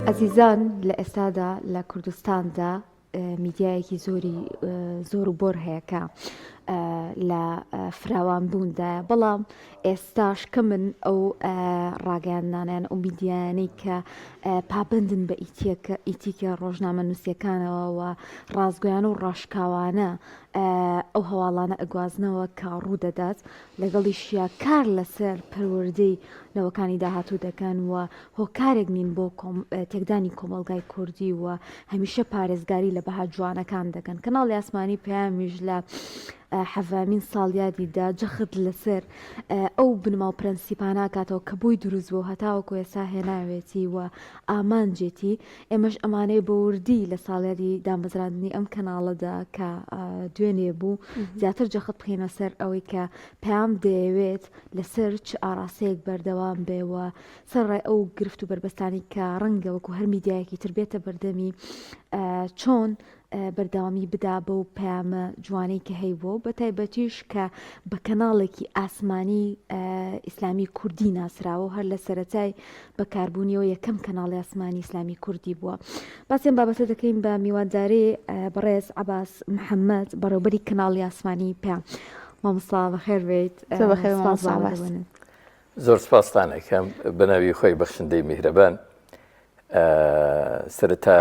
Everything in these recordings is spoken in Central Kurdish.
ئەزیزان لە ئێستادا لە کوردستاندا میدیایەکی زۆر و بۆر هەیە کە لە فراوانبووندا، بەڵام ئێستاش کە من ئەو ڕاگەیاندانیان ئەو میدیانەی کە پابندن بە ئیتیکە ڕۆژنامە نووسیەکانەوە و ڕازگۆیان و ڕاشکاوانە ئەو هەواڵانە ئەگوازنەوە کە ڕوو دەدات لەگەڵیشیە کار لەسەر پەروەردەی نەوەکانی داهاتوو دەکەن و هۆکارێک نین بۆ تێکدانی کۆمەلگای کوردی و هەمیشە پارێزگاری لە بەها جوانەکان دەکەن. کەناڵی ئاسمانی پەیامیش لە حەڤامین ساڵیادیدا جەخت لەسەر ئەو بنما و پرەنسیپانە کاتەوە کە بووی دروست بۆ هەتاوەکو ئێستا هێناوێتی و ئامانجێتی. ئێمەش ئەمانەی بە وردی لە ساڵیادی دامەزراندنی ئەم کەناڵەدا کە دوێنێ بوو زیاتر جەخت بخینە سەر ئەوەی کە پەیام دەیەوێت لەسەر چ ئاراستەیەک بەردەوام بێوە سەرڕای ئەو گرفت و بربەستانی کە ڕەنگە وەکو هەر میدیایەکی تر بێتە بەردەمی چۆن بەردەوامی بدا بە و پەیامە جوانەی کە هەیبوو بە تایبەتیش کە بە کەناڵێکی ئاسمانی ئیسلامی کوردی ناسراوە و هەر لە سەرەتای بەکاربوونیەوە یەکەم کەناڵی ئاسمانی ئیسلامی کوردی بووە. باسیێن بابەتە دەکەین بە میوانداری بەڕێز عەباس محەممەد بەڕێوەبەری کەناڵی ئاسمانی پێیام. مامۆستا بەخێر بێیت. زۆر سپاستانەکەم بەناوی خۆی بەخشندەی میهرەبان. سەرەتا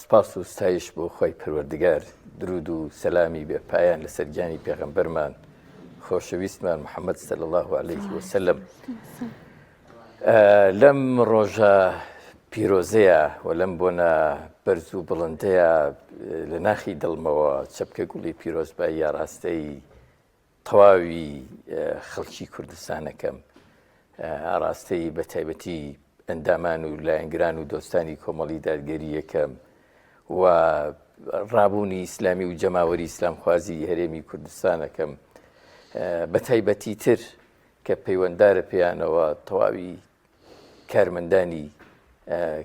سپاس و ستایش بۆ خۆی پەروەردگار، درود و سەلامی بێ پایان لەسەر گیانی پێغەمبەرمان خۆشەویستمان محەممەد صلی الله عليه وسلم. لەم ڕۆژە پیرۆزەیە و لەم بۆنە بەرز و بڵندەیە لە ناخی دڵمەوە چەپکە گوڵی پیرۆزبایی یاڕاستەی تەواوی خەڵکی کوردستانەکەم، ئاراستەی بە تایبەتی ئەندامان و لایەنگران و دۆستانی کۆمەڵی دادگەری یەکەم و ڕابوونی ئیسلامی و جەماوەری ئیسلامخوازی هەرێمی کوردستانەکەم بە تایبەتی تر کە پەیوەنددارە پێیانەوە تەواوی کارمەندانی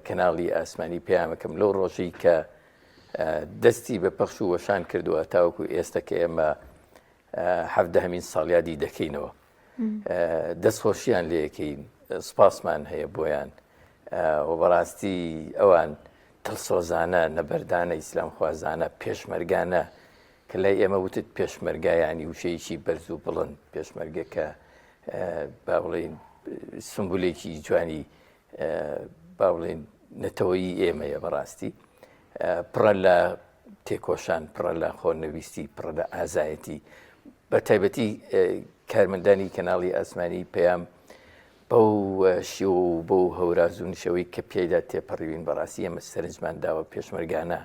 کەناڵی ئاسمانی پەیامەکەم لەو ڕۆژەی کە دەستی بە پەخش و وەشان کردووە تاوەکو ئێستا کە ئێمە 17 ساڵیادی دەکەینەوە. دەستخۆشییان لێ یەکەین، سپاسمان هەیە بۆیان و بەڕاستی ئەوان دڵسۆزانە، نەبەردانە، ئیسلامخوازانە، پێشمەرگانە کە لای ئێمە وتت پێشمەرگایانی وشەیەکی بەرز و بڵند، پێشمەرگە کە با بڵێن سمبولێکی جوانی با بڵێن نەتەوەیی ئێمەیە. بەڕاستی پڕە لە تێکۆشان، پڕە لە خۆنەویستی، پڕە لە ئازایەتی. بە تایبەتی کارمەندانی کەناڵی ئاسمانی پەیام بەو شیوە و بەو هەورازوونشەوەی کە پێیدا تێپەڕیوین بەڕاستی ئێمە سەرنجمان داوە پێشمەرگانە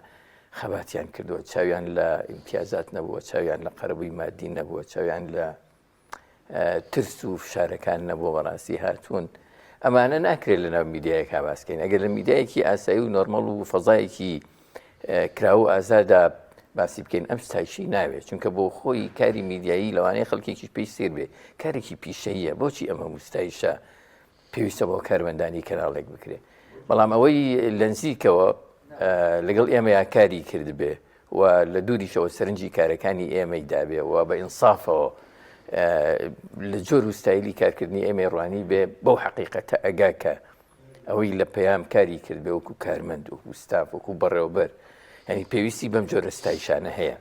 خەباتیان کردووە، چاویان لە ئیمتیازات نەبووە، چاویان لە قەرەبووی مادی نەبووە، چاویان لە ترس و فشارەکان نەبووە. بەڕاستی هاتوون ئەمانە ناکرێت لە ناو میدیایەکە باسکەین. ئەگەر لە میدیایەکی ئاسایی و نۆرمەڵ و فەزایەکی کراوە ئازادا باسی بکەین ئەم ستایشی ناوێت، چونکە بۆ خۆی کاری میدیایی لەوانەیە خەڵکێکی پێی سێر بێ کارێکی پیشەیە. بۆچی ئەمە مستایشە پێویستە بۆ کارمەندانی کەناڵێک بکرێ؟ بەڵام ئەوەی لە نزیکەوە لەگەڵ ئێمە کاری کرد بێ و لە دووریشەوە سەرنجی کارەکانی ئێمەی دابێ و بە ئینسافەوە لە جۆر و ستایلی کارکردنی ئێمە ڕوانی بێ بەو حەقیقەتە ئەگاکە ئەوەی لە پەیام کاری کرد بێ وەکو کارمەند، وەکو ستاف، وەکو بەڕێوەبەر، ینی پێویستی بەم جۆرە ستایشانە هەیە.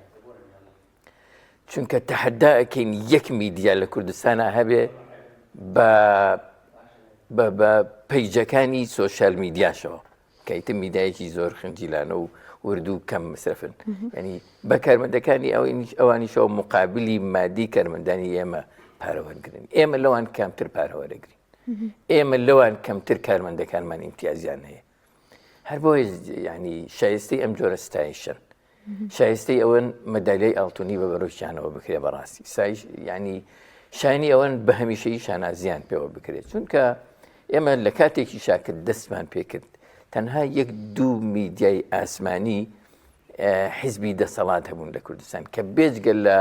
چونکە تەحەدا ئەکەین یەک میدیا لە کوردستانە هەبێ بە پەیجەکانی سۆشیال میدیاشەوە کەیتە میدایەکی زۆر خنجیلانە و وردوو کەم مەسرفن. ینی بە کارمەندەکانی ئەوانیشەوە مقابلی مادی کارمەندانی ئێمە پارەوەرگرن، ئێمە لەوان کامتر پارەوەرەگرین، ئێمە لەوان کەمتر کارمەندەکانمان ئیمتیازیان هەیە. هەر بۆیە ینی شایستەی ئەم جۆرە ستایشن، شایستەی ئەوەن مەدالیای ئاڵتوونی بە بەرەوشیانەوە بکرێ. بەڕاستی ینی شانی ئەوەن بە هەمیشەیی شانازیان پێوە بکرێت، چونکە ئێمە لە کاتێکی شاکرد دەستمان پێکرد تەنها یەک دوو میدیای ئاسمانی حیزبی دەسەڵات هەبوون لە کوردستان کە بێجگە لە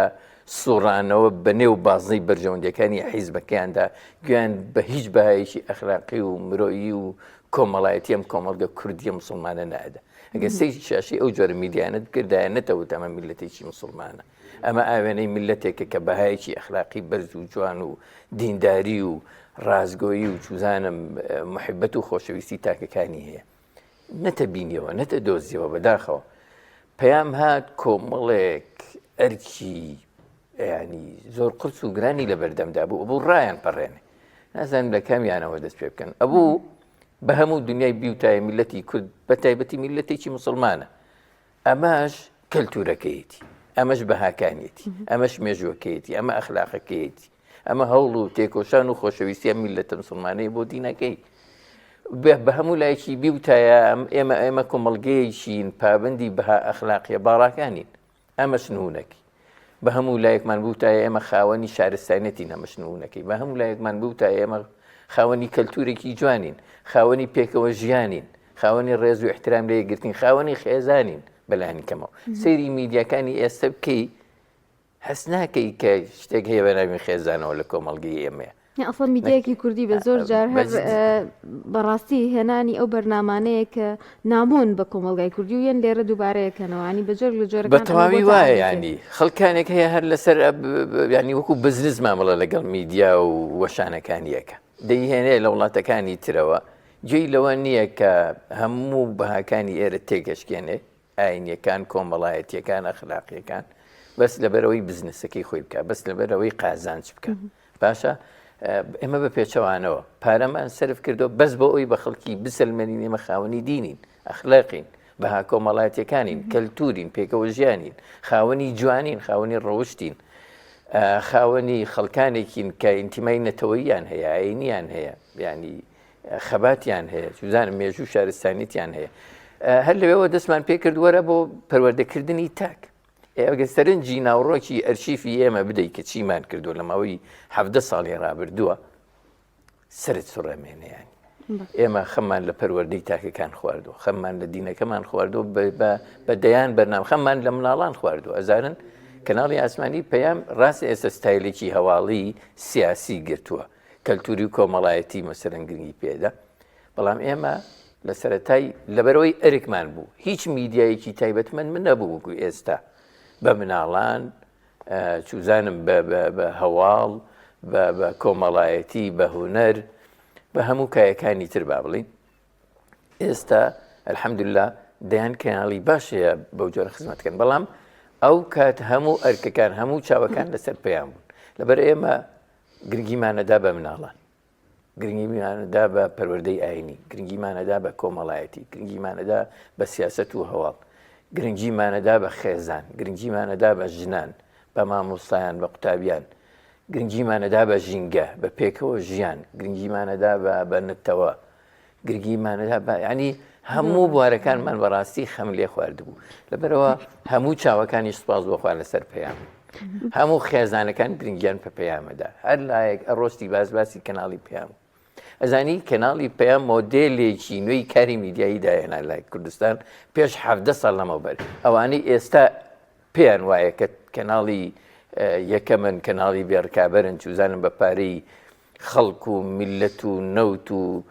سوڕانەوە بە نێو بازنەی بەرژەوەندەکانی حیزبەکەیاندا گویان بە هیچ بەهایشی ئەخلاقی و مرۆیی و کۆمەڵایەتی ئەم کۆمەڵگە کوردیە مسلمانە نادا. ئەگەر سەیری شاشی ئەو جۆرە میدیانت کردایەنێتەوە ئەمە میلەتێکی مسلمانە، ئەمە ئاوێنەی میلەتێکە کە بەهایەکی ئەخلاقی بەرز و جوان و دینداری و ڕازگۆیی و چوزانم محبەت و خۆشەویستی تاکەکانی هەیە نەتە بینیەوە نەتە دۆزیەوە بەداخەوە پەیام هات کۆمەڵێک ئەرکی ینی زۆر قرس و گرانی لە بەردەمدا بوو بوو ڕایان پەڕێنێ نازانم لە کامیانەوە دەست پێ بکەن ئەبوو بە هەموو دنیای بیوتایە میلەتی کورد بە تایبەتی میلەتێکی مسلمانە ئەمەش کەلتورەکەیەتی ئەمەش بەهاکانیەتی ئەمەش مێژوەکەیەتی ئەمە ئەخلاقەکەیەتی ئەمە هەوڵ و تێکۆشان و خۆشەویستیە میلەتە مسلمانەیە بۆ دینەکەی بە هەموو لایەکی بیوتایە ئێمە کۆمەڵگەیەکین پابندی بەها ئەخلاقیە باڕاکانین ئەمەش نمونەکەی بە هەموو لایەکمان بوتایە ئێمە خاوەنی شارستانەتی نەمەش نمونەکەی بە هەموو لایەکمان بوتایە ئێمە خاوەنی کەلتورێکی جوانین خاوەنی پێکەوە ژیانین خاوەنی ڕێز و احترام لە یەکگرتنین خاوەنی خێزانین بەلانی کەمەوە سەیری میدیاکانی ئێستا بکەی هەست ناکەی کە شتێک هەیە بە ناوی خێزانەوە لە کۆمەڵگەی ئێمەیە ئەسڵ میدیایەکی کوردی بە زۆر جار هەر بەڕاستی هێنانی ئەو بەرنامانەیە کە نامۆن بە کۆمەڵگای کوردی و یەن لێرە دووبارەیەکەنەوەانی بە جۆر لە جۆرەکان بە تەواوی وایە ینی خەڵکانێک هەیە هەر لەسەر ینی وەکو بزنس مامەڵە لەگەڵ میدیا و وەشانەکانیەکە دەیهێنێ لە وڵاتەکانی ترەوە جێی لەوە نییە کە هەموو بەهاکانی ئێرە تێگەشتێنێ ئاینیەکان کۆمەڵایەتیەکان ئەخلاقیەکان بەس لەبەرەوەی بزنسەکەی خۆی بکە بەس لەبەرەوەی قازانج بکە باشە ئێمە بە پێچەوانەوە پارەمان سرف کردو بەس بۆ ئەوی بە خەڵکی بسەلمەنین ئێمە خاوەنی دینین ئەخلاقین بەها کۆمەڵایەتیەکانین کەلتورین پێکەوە ژیانین خاوەنی جوانین خاوەنی ڕەوشتین خاوەنی خەڵکانێکین کە ئینتیمای نەتەوەییان هەیە ئاینیان هەیە ینی خەباتیان هەیە چوزانم مێژوو شارستانیتیان هەیە هەر لەوێەوە دەستمان پێ کردووەرە بۆ پەروەردەکردنی تاک ئێگە سەرنجی ناوڕۆکی ئەرشیفی ئێمە بدەیت کە چیمان کردو لە ماوەی 17 ساڵی ڕابردووە سرت سوڕەمێنیان ئێمە خەممان لە پەروەردەی تاکەکان خواردو خەممان لە دینەکەمان خواردو بە دەیان بەرنام خەممان لە مناڵان خواردو ئەزارن کەناڵی ئاسمانی پەیام ڕاست ئێستا ستایلێکی هەواڵی سیاسی گرتووە کەلتوری و کۆمەڵایەتی مەسەرەنگرنگی پێدا بەڵام ئێمە لە سەرەتای لەبەرەوەی ئەرکمان بوو هیچ میدیایەکی تایبەتمەند من نەبوو وەکو ئێستا بە مناڵان چوزانم بە هەواڵ بە کۆمەڵایەتی بە هونەر بە هەموو کایەکانی تر با بڵین ئێستا ئەلحەمدوللا دەیان کەناڵی باشەیە بەو جۆرە خزمەتکەن بەڵام ئەو کات هەموو ئەرکەکان هەموو چاوەکان لەسەر پێیان بوون لەبەر ئێمە گرنگیمانەدا بە مناڵان گرنگیمانەدا بە پەروەردەی ئاینی گرنگیمانەدا بە کۆمەڵایەتی گرنگیمانەدا بە سیاسەت و هەواڵ گرنگیمانەدا بە خێزان گرنگیمانەدا بە ژنان بە مامۆستایان بە قوتابیان گرنگیمانەدا بە ژینگە بە پێکەوە ژیان گرنگیمانەدا بە نەتەوە گرنگیمانەدا بە ینی هەموو بوارەکانمان بەڕاستی خەم لێ خواردبوو لەبەرەوە هەموو چاوەکانی سوپاس بۆخوا لەسەر پەیام هەموو خێزانەکان گرنگیان بە پەیامەدا هەر لایەک ئەڕۆستی بازباسی کەناڵی پەیام ئەزانی کەناڵی پەیام مۆدێلێکی نوێی کاری میدیایی داهێنا لای کوردستان پێش 17 ساڵ لەمەوبەر ئەوانەی ئێستا پێیان وایە کە کەناڵی یەکەمن کەناڵی بێڕکابەرن چوزانم بە پارەی خەڵک و میلەت و نەوت و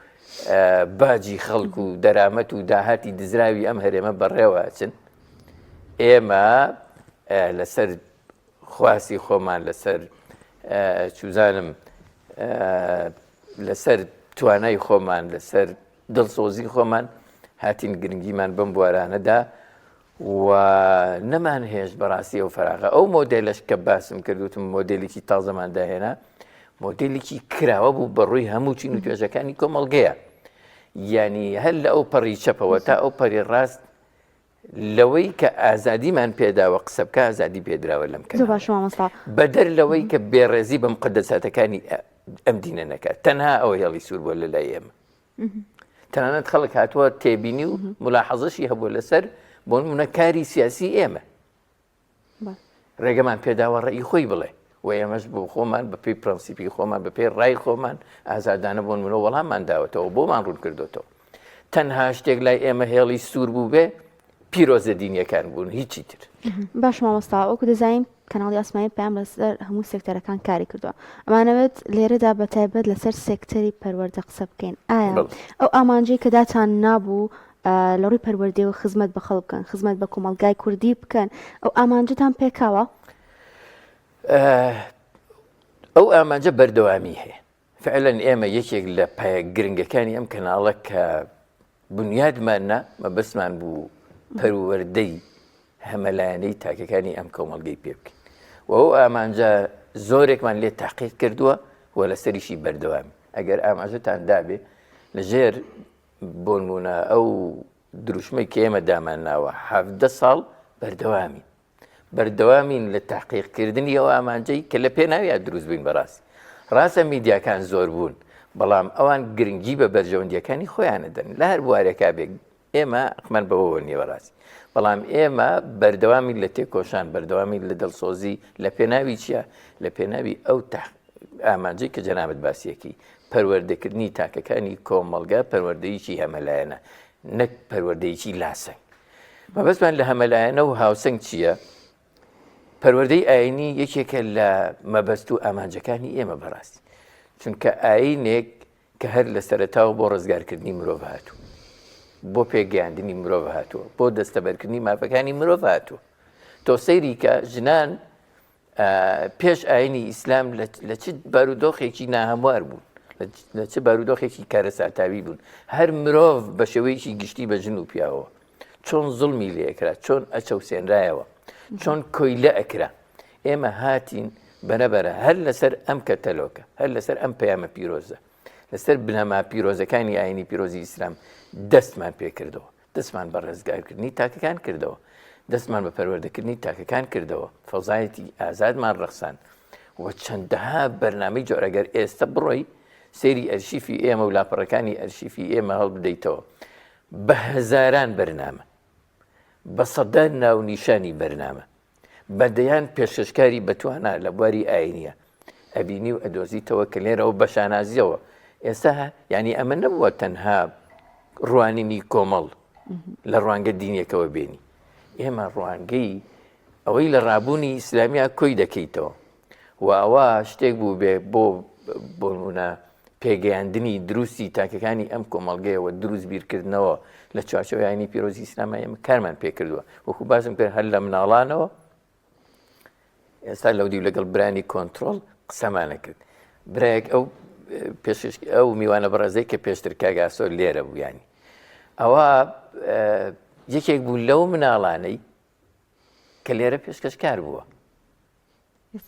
باجی خەڵک و دەرامەت و داهاتی دزراوی ئەم هەرێمە بەڕێوەچن ئێمە لەسەر خواسی خۆمان لەسەر چوزانم لەسەر توانای خۆمان لەسەر دڵسۆزی خۆمان هاتین گرنگیمان بەم بوارانەدا و نەمان هێشت بەڕاستی ئەو فەراغە ئەو مۆدێلش کە باسم کردوتم مۆدێلێکی تازەمان داهێنا مۆدێلێکی کراوە بوو بەڕووی هەموو چین و توێژەکانی کۆمەڵگەیە یعنی هەر لە ئەو پەڕی چەپەوە تا ئەو پەری ڕاست لەوەی کە ئازادیمان پێداوە قسە بکە ئازادی پێدراوە لەم بەدەر لەوەی کە بێڕێزی بەم قەدەساتەکانی ئەم دینە نەکات تەنها ئەوە هێڵی سوور بۆ لەلای ئێمە تەنانەت خەڵک هاتووە تێبینی و ملاحەزەشی هەبوو لەسەر بۆ نمونە کاری سیاسی ئێمە ڕێگەمان پێداوە ڕێی خۆی بڵێ و ئێمەش بۆ خۆمان بەپێی پرەنسیپی خۆمان بەپێی ڕای خۆمان ئازادانە بۆن منەوە وەڵاممان داوەتەوە بۆمان ڕوون کردوتەوە تەنها شتێک لای ئێمە هێڵی سوور بوو بێ پیرۆزە دینیەکان بوون هیچی تر باش مامۆستا وەکو دەزانین کەناڵی ئاسمانی پەیام لەسەر هەموو سێکتەرەکان کاری کردووە ئەمانەوێت لێرەدا بە تایبەت لەسەر سێکتەری پەروەردە قسە بکەین ئایا ئەو ئامانجەی کە داتان نابوو لە ڕووی پەروەردەیەوە خزمەت بە خەڵک بکەن خزمەت بە کۆمەڵگای کوردی بکەن ئەو ئامانجتان پێکاوە ئەو ئامانجە بەردەوامی هەیە فعلا ئێمە یەکێک لە گرنگەکانی ئەم کەناڵە کە بنیادمانە مەبەستمان بوو پەروەردەی هەمەلایەنەی تاکەکانی ئەم کۆمەڵگەی پێ بکەین و ئەو ئامانجە زۆرێکمان لێ تاقیق کردووە و لەسەریشی بەردەوامی ئەگەر ئاماژەتان دابێ لەژێر بۆ نمونە ئەو دروشمەی کە ئێمە دامانناوە 17 ساڵ بەردەوامین لە تاقیقکردنی ئەو ئامانجەی کە لە پێناویە دروست بووین بەڕاستی ڕاستە میدیاکان زۆر بوون بەڵام ئەوان گرنگی بە بەرژەوەندیەکانی خۆیانە دەن لە هەر بوارێکا بێ ئێمە ئەقمان بەوەوە نیە بەڕاستی بەڵام ئێمە بەردەوامی لە تێکۆشان بەردەوامی لە دڵسۆزی لە پێناوی چییە لە پێناوی ئەو ئامانجەی کە جەنابەت باسیەکی پەروەردەکردنی تاکەکانی کۆمەڵگە پەروەردەیەکی هەمەلایەنە نەک پەروەردەیەکی لاسەنگ مەبەستمان لە هەمەلایەنە و هاوسەنگ چییە پەروەردەی ئاینی یەکێکە لە مەبەست و ئامانجەکانی ئێمە بەڕاستی چونکە ئاینێک کە هەر لە سەرەتاوە بۆ ڕزگارکردنی مرۆڤ هاتووە بۆ پێگەیاندنی مرۆڤ هاتووە بۆ دەستەبەرکردنی مافەکانی مرۆڤ هاتووە تۆ سەیری کە ژنان پێش ئاینی ئیسلام لە چ بارودۆخێکی ناهەموار بوون لە چه بارودۆخێکی کارەساتاوی بوون هەر مرۆڤ بە شێوەیەکی گشتی بە ژن و پیاوە چۆن زوڵمی لێ ئەکرا چۆن ئەچەوسێنرایەوە چۆن کۆیلە ئەکرا ئێمە هاتین بەرەبەرە هەر لەسەر ئەم کەتەلۆکە هەر لەسەر ئەم پەیامە پیرۆزە لەسەر بنەما پیرۆزەکانی ئاینی پیرۆزی ئیسلام دەستمان پێ کردەوە دەستمان بە ڕێزگارکردنی تاکەکان کردەوە دەستمان بە پەروەردەکردنی تاکەکان کردەوە فەوزایەتی ئازادمان ڕەخسان و چەندەها بەرنامەی جۆرەگەر ئێستا بڕۆی سێری ئەرشیفی ئێمە و لاپەڕەکانی ئەرشیفی ئێمە هەڵبدەیتەوە بە هەزاران بەرنامە بە سەدان ناونیشانی بەرنامە بەدەیان پێشکەشکاری بەتوانە لە بواری ئاینیە ئەبینی و ئەدۆزیتەوە کە لێرەوە بە شانازیەوە ئێستا ینی ئەمە نەبووە تەنها ڕوانینی کۆمەڵ لە ڕوانگە دینیەکەوە بێنی ئێمە ڕوانگەی ئەوەی لە ڕابوونی ئیسلامیا کۆی دەکەیتەوە و ئەوە شتێک بوو بێ بۆ نمونە پێگەیاندنی دروستی تاکەکانی ئەم کۆمەڵگەیەوە دروست بیرکردنەوە لە چوارچەوەی ئاینی پیرۆزی ئیسلام ئێمە کارمان پێکردووە وەکو باسم کرد هەر لە مناڵانەوە ئێستا لەودی و لەگەڵ برانی کۆنتترۆل قسەمانە کرد برایەک ئەو میوانە بەڕێزەی کە پێشتر کاگاسۆ لێرە بوو ینی ئەوە یەکێک بوو لەو مناڵانەی کە لێرە پێشکەشکار بووە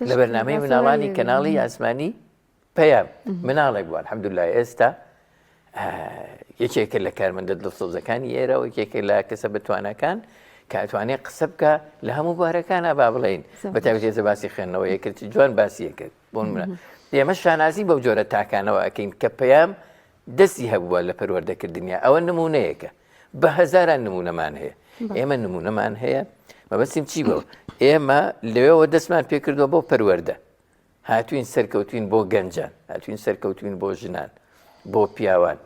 لە بەرنامەی مناڵانی کەناڵی ئاسمانی پەیام مناڵێک بووە الحەمدولای ئێستا یەکێکە لە کارمەندە دڵسۆزەکانی ئێرە و یەکێکە لە کەسە بەتوانەکان کە ئەتوانێت قسە بکە لە هەموو بارەکانە با بڵێن بەتابێت باسی خوێندنەوە یەکردی جوان باسیە کرد بۆ منە ئێمە شانازی بەو جۆرە تاکانەوە ئەکەین کە پەیام دەستی هەبووە لە پەروەردەکردنیا ئەوە نمونەیەکە بە هەزاران نمونەمان هەیە ئێمە نمونەمان هەیە مەبەستیم چی بەوە ئێمە لەوێەوە دەستمان پێ کردووە بۆ پەروەردە هاتوین سەرکەوتوین بۆ گەنجان هاتوین سەرکەوتوین بۆ ژنان بۆ پیاوان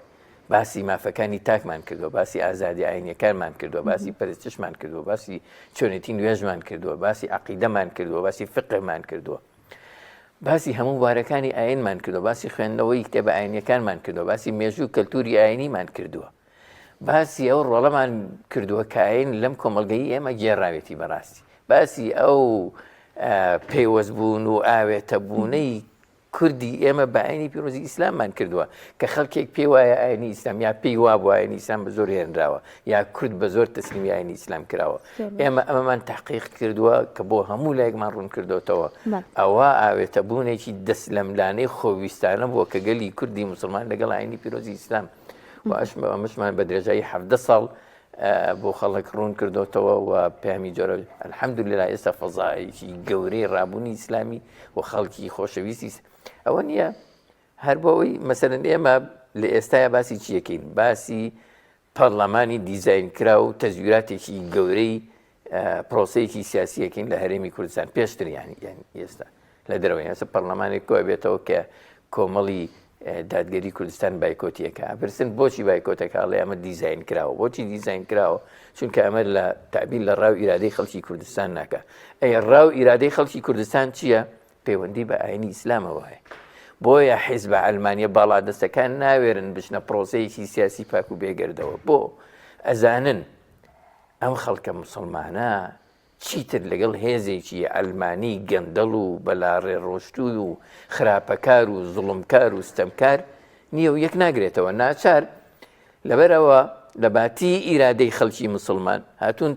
باسی مافەکانی تاکمان کردووە باسی ئازادی ئاینیەکانمان کردووە باسی پەرستشمان کردووە باسی چۆنێتی نوێژمان کردووە باسی عەقیدەمان کردووە باسی فقهمان کردووە باسی هەموو بارەکانی ئاینمان کردووە باسی خوێندنەوەی کتێبە ئاینیەکانمان کردووە باسی مێژوو کەلتوری ئاینیمان کردووە باسی ئەو ڕۆڵەمان کردووە کە ئاین لەم کۆمەڵگەی ئێمە گێڕاوێتی بەڕاستی باسی ئەو پەیوەستبوون و ئاوێتەبوونەی کوردی ئێمە بە ئاینی پیرۆزی ئیسلاممان کردووە کە خەڵکێک پێی وایە ئاینی ئیسلام یا پێی وا بوو ئاینی ئیسلام بە زۆر هێنراوە یا کورد بە زۆر تەسلیمی ئاینی ئیسلام کراوە ئێمە ئەمەمان تحقیق کردووە کە بۆ هەموو لایەکمان ڕوون کردوتەوە ئەوە ئاوێتەبوونێکی دەست لەملانەی خۆویستانە بووە کە گەلی کوردی مسلمان لەگەڵ ئاینی پیرۆزی ئیسلام و ئەمەشمان بە درێژایی 17 ساڵ بۆ خەڵک ڕوون کردوتەوە و پەیامی جۆرە الحەمدولillah ئێستا فەزایەکی گەورەی ڕابوونی ئیسلامی و خەڵکی خۆشەویستی ئەوە نییە هەر بۆەوەی مەسەرەن ئێمە لە ئێستاە باسی چیەکەین باسی پەرلەمانی دیزاین کرا و تەزویراتێکی گەورەی پرۆسەیەکی سیاسیەکەین لە هەرێمی کوردستان پێشتر یانی ئێستا لە دەرەوەی ئێستا پەرلەمانێک کۆ بێتەوە کە کۆمەڵی دادگەری کوردستان بایکۆتیەکە پرسن بۆچی بایکۆتەکە ئەڵێ ئەمە دیزاین کراوە بۆچی دیزاین کراوە چونکە ئەمە لە تعبیر لە ڕاو ئیرادەی خەڵکی کوردستان ناکە ئەی ڕاو ئیرادەی خەڵکی کوردستان چییە پەیوەندی بە ئاینی ئیسلامەوەیە بۆیە حیزبە ئەلمانیە باڵا دەستەکان ناوێرن بچنە پرۆسەیەکی سیاسی پاک و بێگەردەوە بۆ ئەزانن ئەم خەڵکە مسلمانە چیتر لەگەڵ هێزێکی ئەلمانی گەندەڵ و بەلاڕێ ڕۆشتووی و خراپەکار و زوڵمکار و ستەمکار نییە و یەک ناگرێتەوە ناچار لەبەرەوە لە باتی ئیرادەی خەڵکی مسلمان هاتوون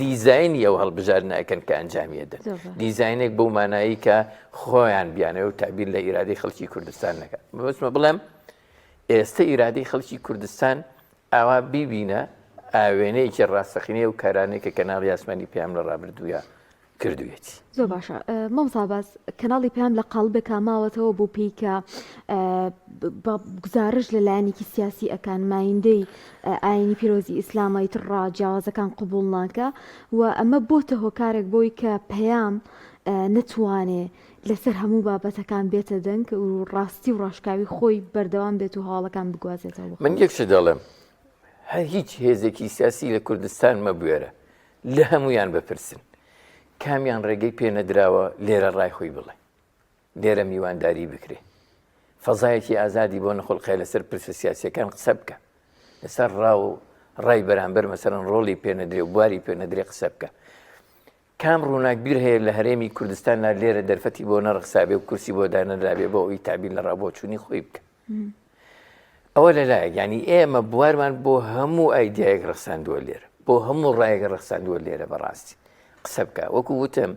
دیزایانی ئەو هەڵبژارنە ئەەکەن کە ئەنجامیەدەن دیزاینێک بەو مانایی کە خۆیان بیانەوە و تابیر لە ئیرادەی خەڵکی کوردستان نەکات بەوەسمە بڵێم ئێستا ئیرادەی خەڵکی کوردستان ئاوا بیبینە ئاوێنەیەکی ڕاستەقینەیە و کارانەیە کە کەناڵی ئاسمانی پێیان لە ڕابردوویە کردوێتی. زۆر باشە مامۆستا باس کەناڵی پێیان لە قەڵبێکا ماوەتەوە بۆ پێیکە گزارش لەلایەنێکی سیاسی ئەکان مایندەی ئاینی پیرۆزی ئیسلامایی تڕا جیاوازەکان قبول ناکە و ئەمە بۆتە هۆکارێک بۆی کە پەیام نتوانێ لەسەر هەموو بابەتەکان بێتە دەنگ و ڕاستی و ڕاشکاوی خۆی بەردەوام بێت و هەواڵەکان بگوازێتەوە. من یەکشە دەڵێم هەر هیچ هێزێکی سیاسی لە کوردستان مەبوێرە لە هەمویان بپرسن کامیان ڕێگەی پێ نەدراوە لێرە ڕای خۆی بڵێ لێرە میوانداری بکرێ فەزایەکی ئازادی بۆ نەخۆڵقای لەسەر پرسە سیاسیەکان قسە بکە لەسەر ڕاو ڕای بەرامبەر مەسەرەن ڕۆڵی پێ نەدرێ و بواری پێ نەدرێ قسە بکە کام ڕووناکبیر هەیە لە هەرێمی کوردستاننا لێرە دەرفەتی بۆ نەڕخسابێ و کورسی بۆ دانەدرابێ بۆ ئەوی تابیر لە ڕابۆچوونی خۆی بکە ئەوە لەلایەک ینی ئێمە بوارمان بۆ هەموو ئایدیایەک ڕخساندووە لێرە بۆ هەموو ڕایەک ڕخساندووە لێرە بەڕاستی قسە بکە وەکو وتم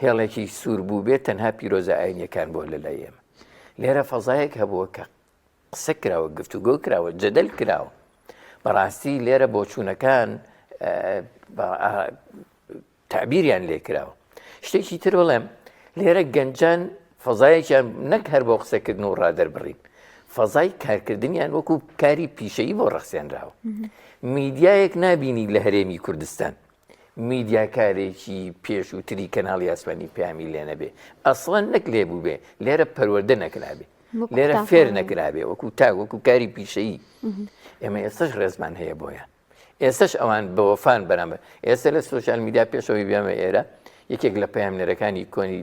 هێڵێکی سوور بوو بێت تەنها پیرۆزە ئاینیەکان بۆ لەلای ئێمە لێرە فەزایەک هەبووە کە قسە کراوە گفتوگۆ کراوە جەدەل کراوە بەڕاستی لێرە بۆچوونەکان تعبیریان لێ کراوە شتێکی تر بڵێم لێرە گەنجان فەزایەکیان نەک هەر بۆ قسەکردن و ڕادەربڕین فەزای کارکردنیان وەکو کاری پیشەیی بۆ ڕەخسێنراوە میدیایەک نابینی لە هەرێمی کوردستان میدیاکارێکی پێش و تری کەناڵی ئاسمانی پەیامی لێ نەبێ ئەسڵەن نەک لێبوو بێ لێرە پەروەردە نەکرابێ لێرە فێر نەکرابێ وەکو تاک وەکو کاری پیشەیی ئێمە ئێستش ڕێزمان هەیە بۆیان ئێستش ئەوان بەوەفان بەرامبەر ئێستا لە سۆشیال میدیا پێشەوەی بیامە ئێرە یەکێک لە پەیامنەرەکانی کۆنی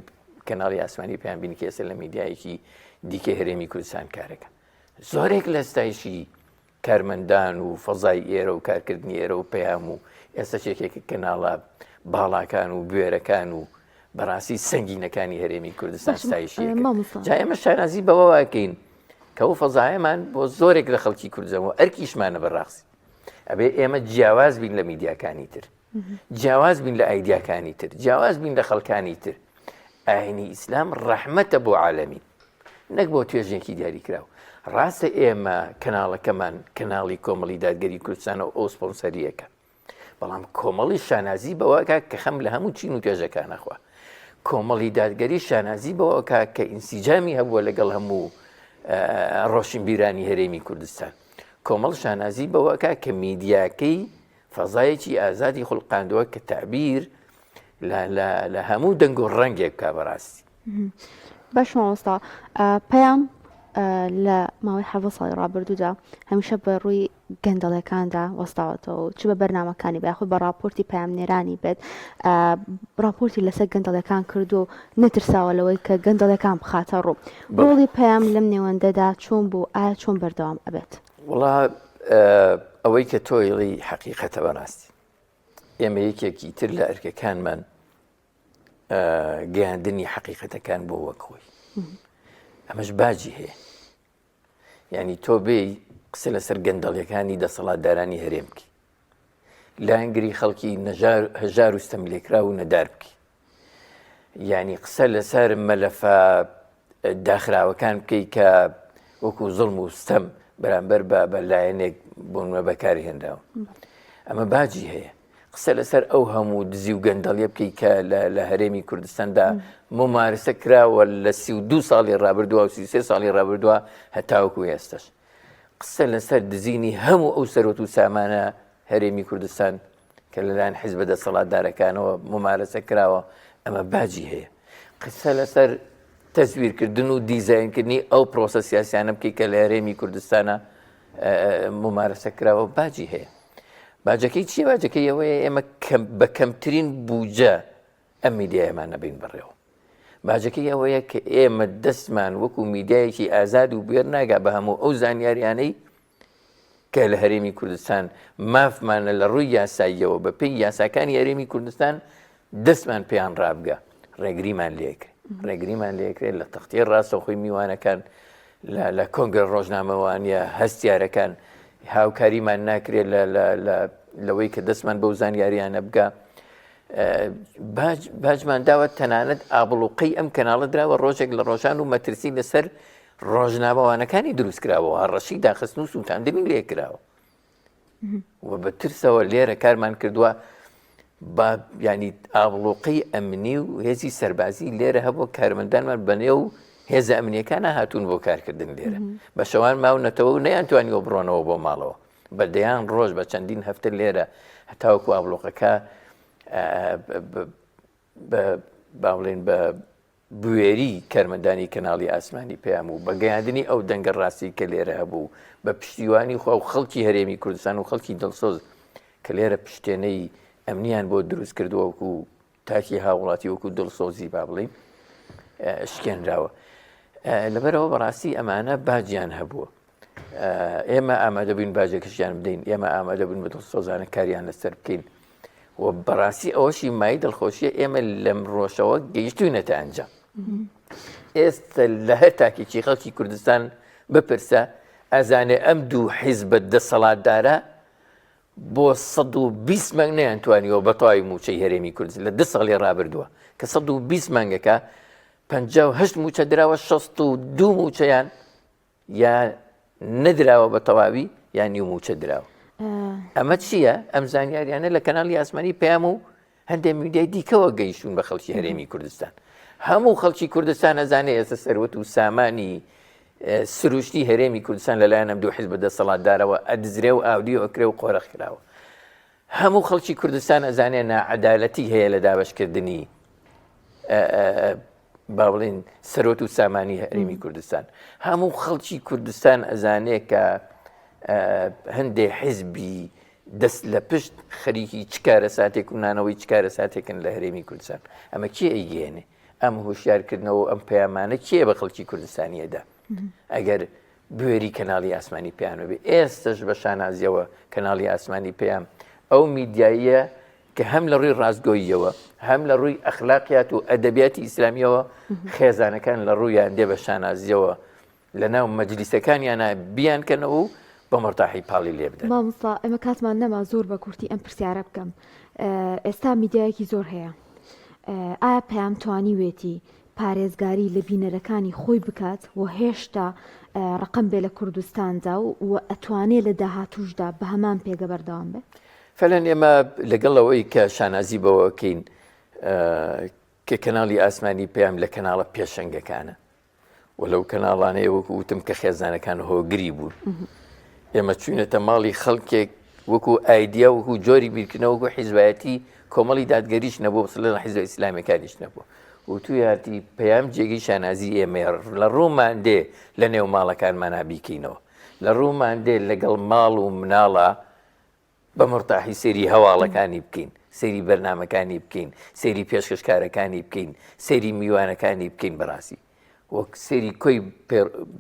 کەناڵی ئاسمانی پەیام بینی کە ئێستا لە میدیایەکی دیکە هەرێمی کوردستان کارەکە زۆرێک لە ستایشی کارمەندان و فەزای ئێرە و کارکردنی ئێرە و پەیام و ئێستا چێکێک کەناڵە باڵاکان و بوێرەکان و بەڕاستی سەنگینەکانی هەرێمی کوردستان ستایشیەکە جا ئێمە شانازی بەوە واکەین کە ئەو فەزایەمان بۆ زۆرێک لە خەڵکی کوردزەوە ئەرکیشمانە بەڕاستی ئەبێ ئێمە جیاواز بین لە میدیاکانی تر جیاواز بین لە ئایدیاکانی تر جیاواز بین لە خەڵکانی تر ئاینی ئیسلام ڕەحمەتە بۆ عالەمین نەک بۆ توێژێکی دیاری کراوە ڕاستە ئێمە کەناڵەکەمان کەناڵی کۆمەڵی دادگەری کوردستانەوە ئەو سپۆنسەریەکە بەڵام کۆمەڵی شانازی بەوەکە کە خەم لە هەموو چین و توێژەکانەخوا کۆمەڵی دادگەری شانازی بەوەکە کە ئینسیجامی هەبووە لەگەڵ هەموو ڕۆشنبیرانی هەرێمی کوردستان کۆمەڵ شانازی بەوەکە کە میدیاکەی فەزایەکی ئازادی خوڵقاندووە کە تعبیر لە هەموو دەنگ و ڕەنگێک بکا بەڕاستی باش مامۆستا پەیام لە ماوەی 7 ساڵی ڕابردوودا هەمیشە بە ڕووی گەندەڵەکاندا وەستاوەتەوە چ بە بەرنامەکانی بەیاخود بە راپۆرتی پەیامنێرانی بێت راپۆرتی لەسەر گەندەڵەکان کردو نەترساوە لەوەی کە گەندەڵەکان بخاتە ڕوو ڕۆڵی پەیام لەم نێوەندەدا چۆن بوو ئایا چۆن بەردەوام ئەبێت وڵا ئەوەی کە تۆیڵی حەقیقەتە بەڕاستی ئێمە یەکێکی تر لە ئەرکەکانمان گەیاندنی حەقیقەتەکان بۆ وەک خۆی ئەمەش باجی هەیە یعنی تۆ بێ قسە لەسەر گەندەڵیەکانی دەسەڵاتدارانی هەرێم بکەی لایەنگری خەڵکی هەژار و ستەملێکرا و نەدار بکەی یعنی قسە لەسەر مەلەفە داخراوەکان بکەی کە وەکو زوڵم و ستەم بەرامبەر بە لایەنێک بۆنمە بەکاری هێنراوە ئەمە باجی هەیە قسە لەسەر ئەو هەموو دزی و گەندەڵیە بکەی کە لە هەرێمی کوردستاندا ممارسە کراوە لە 32 ساڵی ڕابردووە و 33 ساڵی ڕابردووە هەتاوەکو ئێستش قسە لەسەر دزینی هەموو ئەو سەرۆت و سامانە هەرێمی کوردستان کە لەلایەن حیزبە دەسەڵاتدارەکانەوە ممارسە کراوە ئەمە باجی هەیە قسە لەسەر تەزویرکردن و دیزاینکردنی ئەو پرۆسە سیاسیانە بکەی کە لە هەرێمی کوردستانە ممارسە کراوە باجی هەیە باجەکەی چیە باجەکەی ئەوەیە ئێمە بە کەمترین بوجە ئەم میدیایەمان نەبین بڕێەوە باجەکەی ئەوەیە کە ئێمە دەستمان وەکو میدیایەکی ئازاد و بێر ناگا بە هەموو ئەو زانیاریانەی کە لە هەرێمی کوردستان مافمانە لە ڕووی یاساییەوە بە پێی یاساکانی هەرێمی کوردستان دەستمان پێیان ڕابگە ڕێگریمان لێکرێت لە تەختەی ڕاستەوخۆی میوانەکان لە کۆنگرە ڕۆژنامەوانیە هەستیارەکان هاوکاریمان ناکرێت لەوەی کە دەستمان بەو زانیاریانە بگە باجمان داوە تەنانەت ئابڵوقەی ئەم کەناڵە دراوە ڕۆژێک لە ڕۆژان و مەترسی لەسەر ڕۆژنامەوانەکانی دروست کراوە هەڕەشی داخستن و سووتاندنی لێ کراوە و بە ترسەوە لێرە کارمان کردووە بە ینی ئابڵوقەی ئەمنی و هێزی سەربازی لێرە هەبوو کارمەندانمان بەنێ و هێزە ئەمنیەکانە هاتوون بۆ کارکردن لێرە بە شەوان ماونەتەوە و نەیانتوانیەوە بڕۆنەوە بۆ ماڵەوە بەردەیان ڕۆژ بە چەندین هەفتە لێرە هەتاوەکو ئابڵوقەکە باڵێن بە بوێری کارمەندانی کەناڵی ئاسمانی پێیان و بە گەیاندنی ئەو دەنگە ڕاستی کە لێرە هەبوو بە پشتیوانی خوا و خەڵکی هەرێمی کوردستان و خەڵکی دڵسۆز کە لێرە پشتێنەی ئەمنیان بۆ دروست کردووە وەکو تاکی هاوڵاتی وەکو دڵسۆزی با بڵێن شکێنراوە لەبەرەوە بەڕاستی ئەمانە باجیان هەبووە ئێمە ئامادە بووین باجێکشیان بدەین ئێمە ئامادە بووین بە دڵسۆزانە کاریان لەسەر بکەین و بەڕاستی ئەوەشی مای دڵخۆشیە ئێمە لەم ڕۆژەوە گەیشتوینەتە ئەنجام ئێستا لە هەر تاکێکی خەڵکی کوردستان بپرسە ئەزانێ ئەم دوو حیزبە دەسەڵاتدارە بۆ 120 مانگ نەیانتوانیەوە بە تەواوی موچەی هەرێمی کوردستان لە 10 ساڵی ڕابردووە کە 120 مانگەکە 58 موچە دراوە 62 موچەیان یا نەدراوە بە تەواوی یان نیو موچە دراوە ئەمە چییە؟ ئەم زانیاریانە لە کەناڵی ئاسمانی پێیام و هەندێک میدیای دیکەوە گەیشتون بە خەڵکی هەرێمی کوردستان هەموو خەڵکی کوردستان ئەزانێ ئێستا سەروەت و سامانی سروشتی هەرێمی کوردستان لەلایەن ئەم دوو حیزبە دەسەڵاتدارەوە ئەدزرێ و ئاودی و ئەکرێ و قۆرەخ کراوە هەموو خەڵکی کوردستان ئەزانێ ناعەدالەتی هەیە لە دابەشکردنی با بڵێن سەرۆت و سامانی هەرێمی کوردستان هەموو خەڵکی کوردستان ئەزانێ کە هەندێک حیزبی دەست لە پشت خەریکی چ کارە ساتێک و نانەوەی چ کارە ساتێکن لە هەرێمی کوردستان ئەمە کێ ئەیگەێنێ ئەم هۆشیارکردنەوە ئەم پەیامانە کێ بە خەڵکی کوردستانیەدا ئەگەر بوێری کەناڵی ئاسمانی پێیانەوە بێ ئێستش بە شانازیەوە کەناڵی ئاسمانی پێیان ئەو میدیاییە کە هەم لە ڕووی ڕاستگۆییەوە هەم لە ڕووی ئەخلاقیات و ئەدەبیاتی ئیسلامیەوە خێزانەکان لە ڕوویان دێ بە شانازیەوە لە ناو مەجلیسەکانیانە بیانکەنەوە و بە مەرتاحی پاڵی لێ بدەن مامۆستا ئەمە کاتمان نەما زۆر بە کورتی ئەم پرسیارە بکەم ئێستا میدیایەکی زۆر هەیە ئایا پەیام توانیوێتی پارێزگاری لە بینەرەکانی خۆی بکات و هێشتا ڕقم بێ لە کوردستاندا و ئەتوانێت لە داهاتوشدا بە هەمان پێگە بەردەوام بێت فەلەن ئێمە لەگەڵەوەی کە شانازی بەوەکەین کە کەناڵی ئاسمانی پێیان لە کەناڵە پێشەنگەکانە و لەو کەناڵانەیە وەکو وتم کە خێزانەکان هۆگری بوون ئێمە چوونەتە ماڵی خەڵکێک وەکو ئایدیا وەکو جۆری بیرکردنەوە وەکو حیزبایەتی کۆمەڵی دادگەریش نەبوو بەسڵ لە حیزب ئیسلامیەکانیش نەبوو و توی هاتی پەیام جێگەی شانازی ئێمە لە ڕوومان دێ لە نێو ماڵەکانمان بیکەینەوە لە ڕوومان دێ لەگەڵ ماڵ و مناڵە بە مەرتاحی سەیری هەواڵەکانی بکەین سەیری بەرنامەکانی بکەین سەیری پێشکەشکارەکانی بکەین سەیری میوانەکانی بکەین بەڕاستی وەک سەیری کۆی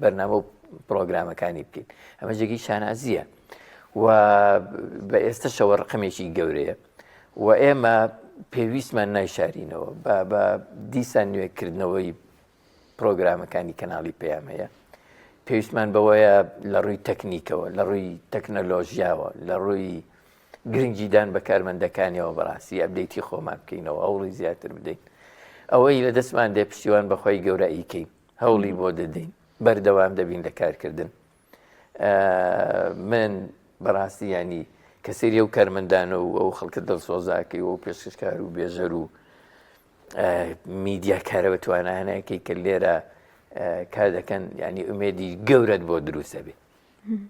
بەرنامە و پرۆگرامەکانی بکەین ئەمە جێگەی شانازیە و بە ئێستاشەوە ڕقمێکی گەورەیە و ئێمە پێویستمان نایشارینەوە بە دیسان نوێکردنەوەی پرۆگرامەکانی کەناڵی پەیام هەیە پێویستمان بەوەیە لە ڕووی تەکنیکەوە لە ڕووی تەکنەلۆژیاوە لە ڕووی گرنگیدان بە کارمەندەکانیەوە بەڕاستی ئەبدەیتی خۆمان بکەینەوە ئەوڵی زیاتر بدەین ئەوەی لە دەستمان دێ پشتیوان بەخۆی گەورە ئیکەین هەوڵی بۆ دەدەین بەردەوام دەبین لە کارکردن من بەڕاستی ینی کە سەیری ئەو کارمەندانە و ئەو خەڵکە دڵسۆزاکەی و پێشکەشکار و بێژەر و میدیاکارە بە توانانەکەی کە لێرە کار دەکەن ینی ئومێدی گەورەت بۆ دروستە بێ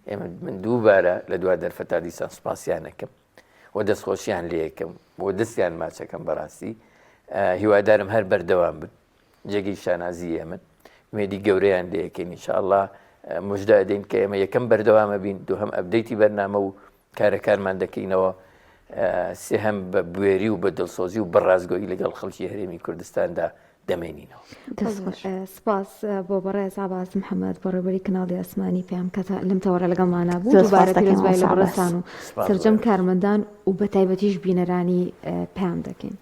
ئێمە من دووبارە لە دوا دەرفەتا دیسان سوپاسیانەکەم و دەستخۆشیان لێەکەم بۆ دەستیان ماچەکەم بەڕاستی هیوادارم هەر بەردەوام بن جێگەی شانازی ئێمە ئومێدی گەورەیان لێەکەین ئینشاءڵڵا موژدە دەین کە ئێمە یەکەم بەردەوامە بین دووهەم ئەبدەیتی بەرنامە و کارەکارمان دەکەینەوە سێهەم بە بوێری و بە دڵسۆزی و بەڕازگۆیی لەگەڵ خەڵکی هەرێمی کوردستاندا دەمێنینەوە. سپاس بۆ بەڕێز عباس محەممەد بەڕێبەری کەناڵی ئەسمانی پێم کە لەم تەوەرە لەگەڵمانە بوو زۆر دووبارە سپاس دەکەین پیرۆزبای لە عباس. بەڕێستان و سپاس سەرجەم بۆ. کارمەندان و بە تایبەتیش بینەرانی پێم دەکەین.